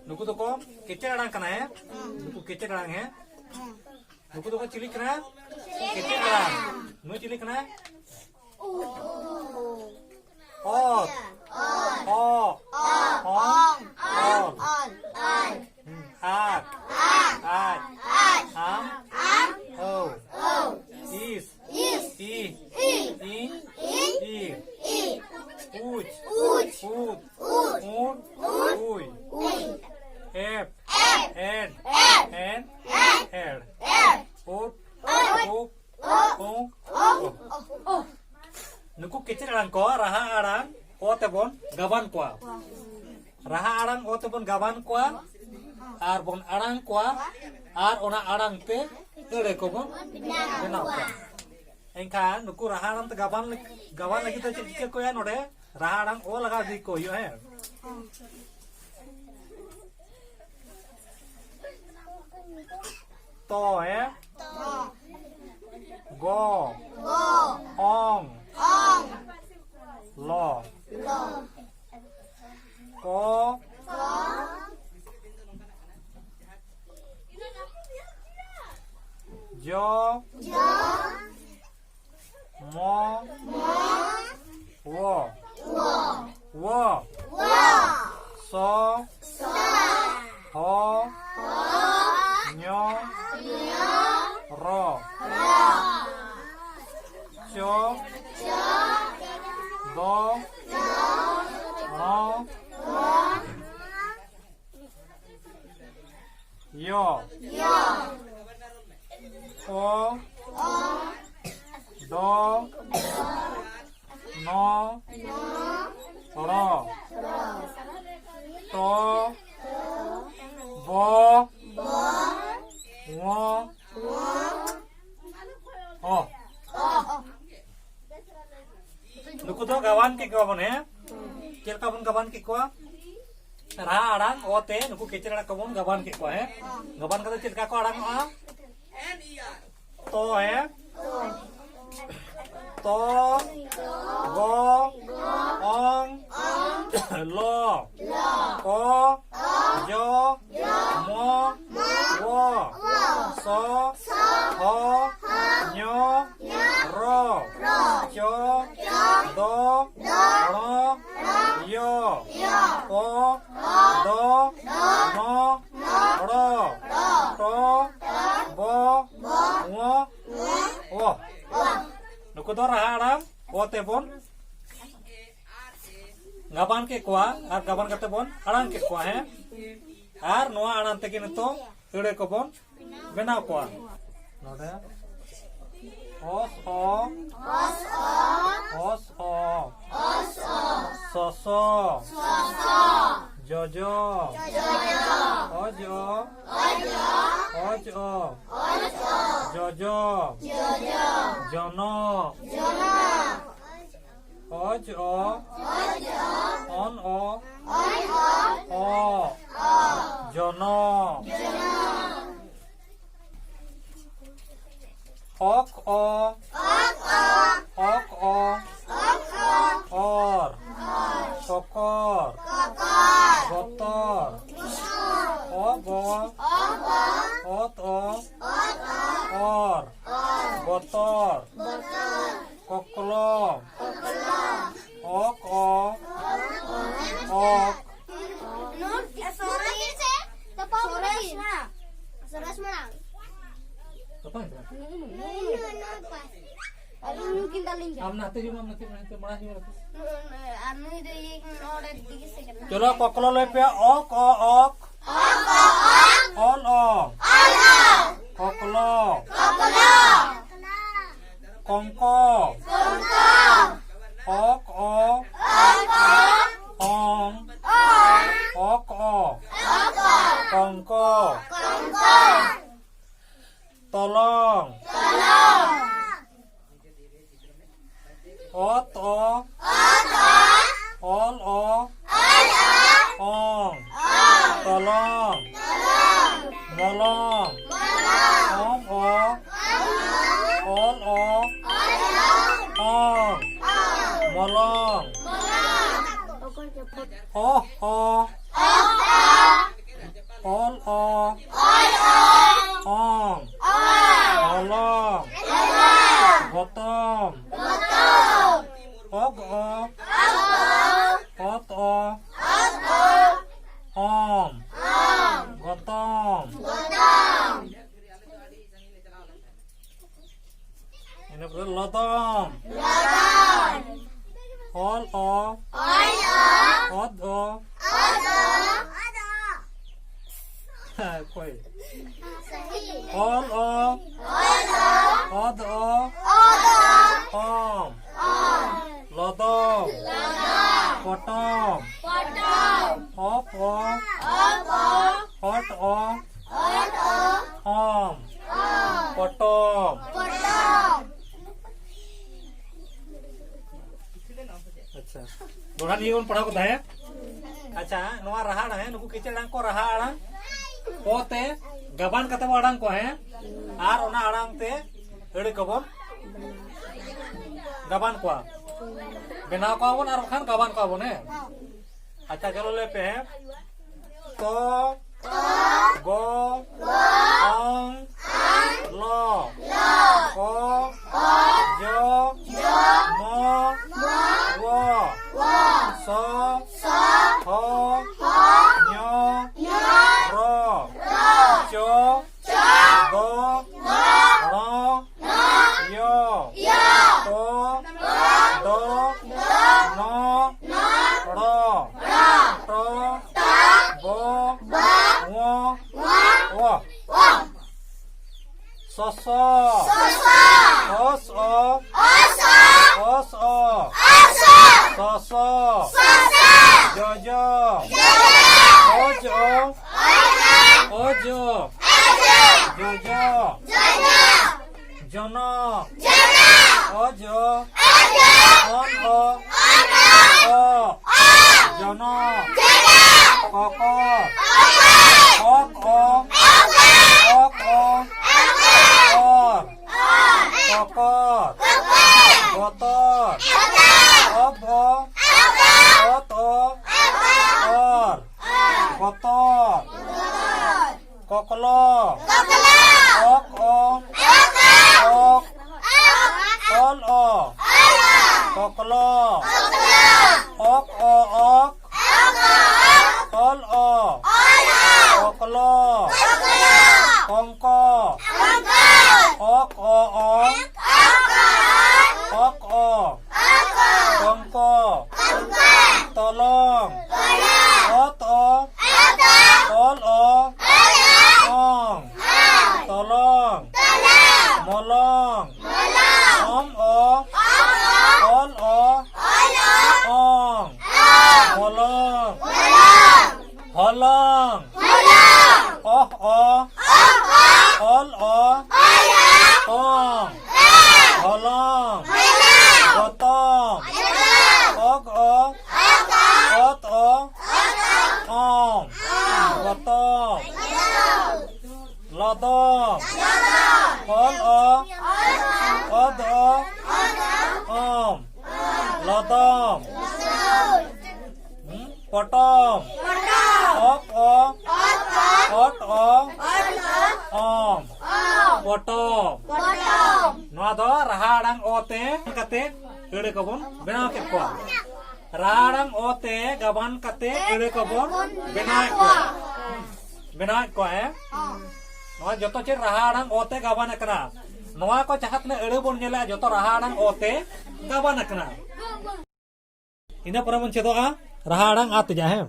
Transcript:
नुकु तो को केचे अड़ांग कना है नुकु केचे अड़ांग है नुकु तो को चिली कना केचे अड़ांग नु चिली कना ओत ओ ओंग आक आम ओ इस ई इन ऊच ऊट उई एप एड एन एड उट उप नुकु केचे अड़ांग को राहा अड़ांग ओ तेबन गाबान कोआ राहा अड़ांग ओ तेबन गाबान कोआ आर बोन अड़ांग कोआ आर ओना अड़ांग ते एड़े को बोन बनाव कोआ एनखान नुकु राहा अड़ांग ते गाबान लगी तो चिके को या नोडे राहा अड़ांग ओ लगा दी को यो है तो है गो ओंग लो को जो मो वो सो हो न्यो रो चो दो नो यो ओ दो नो रो तो बो वो ओ नुकु तो गावान के बन है चेलका बन गावान के को राहा अड़ांग ओते नुकु केचे अड़ांग को बन गावान के को है गावान का चेलका को अड़ांग आ तो है तो गो ओंग लो को जो मो वो सो हो न्यो रो चो दो नो यो ओ दो नो रो तो बो वो नुकु दो राहा अड़ांग ओ तेबन गाबान के कोआ आर गाबान करते बोन अड़ांग के कोआ है आर नोआ अड़ांग तक नितो एड़े को बोन बनाव कोआ नोडे ओस ओ सोसो जोजो ओजो जोजो जोनो ओज ओ ऑन ओ जोनो ओक ओ और कोकर गोतर ओगो ओत ओ और गोतर कोकलो ओक ओ ओक चलो कोकलो ले पे ओक ओ ओक ऑल ओ कोकलो कोंको ओक ओ ओंग ओक ओ कोंको तोलोंग ओत ओ ऑल ओ ओंग तोलोंग मोलोंग ओंग ओ ऑल ओ ओंग मोलोंग O o ol o ong olong gotong og o ot o om gotong. Ini berarti lodom. Ol o ot o koi ol o ot o om lodom potong op o ot o om potong. अच्छा दोड़ा नहीं उन पढ़ा को है। अच्छा नवा रहा है नुकु किचे डांग को रहा आड़ांग पोते गबान कते आड़ांग को है आर ओना आड़ांग ते एड़े कबन गबान को बनाव को आर खान गबान को है। अच्छा चलो ले पे है तो गो ओंग लो को जो मो वो सो हो न्यो रो चो गो रो यो तो दो नो रो तो बो वो वो सोसो ओसो ओसो सोसो जोजो ओजो ओजो जोजो जोनो ओजो ओनो ओ जोनो कोको ओको ओको और कोकोर गोतर ओबो ओतो और गोतर कोकलो ओक ओ ओक ओल ओ कोकलो ओक ओ ओक ओल ओ कोकलो कोंको ok o ong ok o kongko tolong ot o ol o ong tolong molong om o ol o ong molong holong oh o ol o ong holong gotong og o ot o ong gotong lodong ol o ot o om lodong potong ok o ot o om potong नवा दो रहा आड़ांग ओते कते एड़े Cubbon बनाव के को रहा आड़ांग ओते गबान कते एड़े कबन बनाव को है नवा जतो चे रहा आड़ांग ओते गबान एकना नवा को चाहत ने एड़े बोन नेला जतो रहा आड़ांग ओते गबान एकना इना परमन चेदोआ रहा आड़ांग आत जा है।